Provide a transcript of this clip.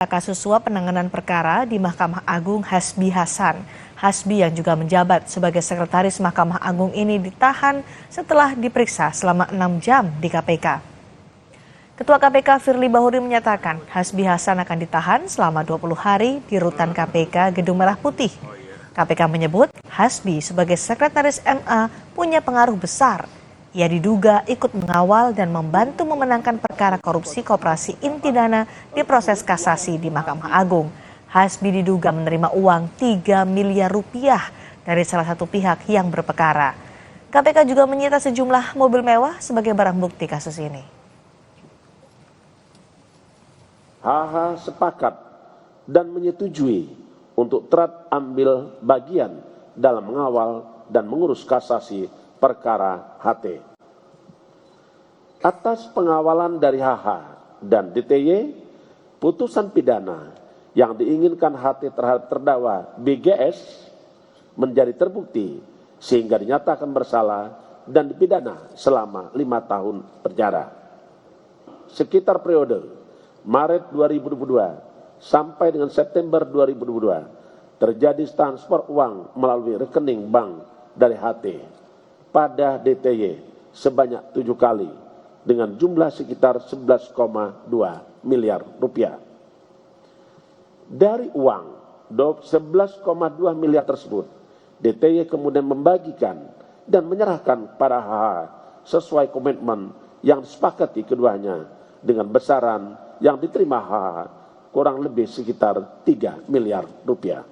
Kasus suap penanganan perkara di Mahkamah Agung Hasbi Hasan. Hasbi yang juga menjabat sebagai sekretaris Mahkamah Agung ini ditahan setelah diperiksa selama 6 jam di KPK. Ketua KPK Firly Bahuri menyatakan Hasbi Hasan akan ditahan selama 20 hari di rutan KPK Gedung Merah Putih. KPK menyebut Hasbi sebagai sekretaris MA punya pengaruh besar. Ia diduga ikut mengawal dan membantu memenangkan perkara korupsi koperasi inti dana di proses kasasi di Mahkamah Agung. Hasbi diduga menerima uang 3 miliar rupiah dari salah satu pihak yang berperkara. KPK juga menyita sejumlah mobil mewah sebagai barang bukti kasus ini. HH sepakat dan menyetujui untuk turut ambil bagian dalam mengawal dan mengurus kasasi perkara HT. Atas pengawalan dari HH dan DTY, putusan pidana yang diinginkan HT terhadap terdakwa BGS menjadi terbukti sehingga dinyatakan bersalah dan dipidana selama 5 tahun penjara. Sekitar periode Maret 2022 sampai dengan September 2022 terjadi transfer uang melalui rekening bank dari HT pada DTY sebanyak 7 kali dengan jumlah sekitar 11,2 miliar rupiah. Dari uang 11,2 miliar tersebut, DTY kemudian membagikan dan menyerahkan pada HH sesuai komitmen yang disepakati keduanya dengan besaran yang diterima HH kurang lebih sekitar 3 miliar rupiah.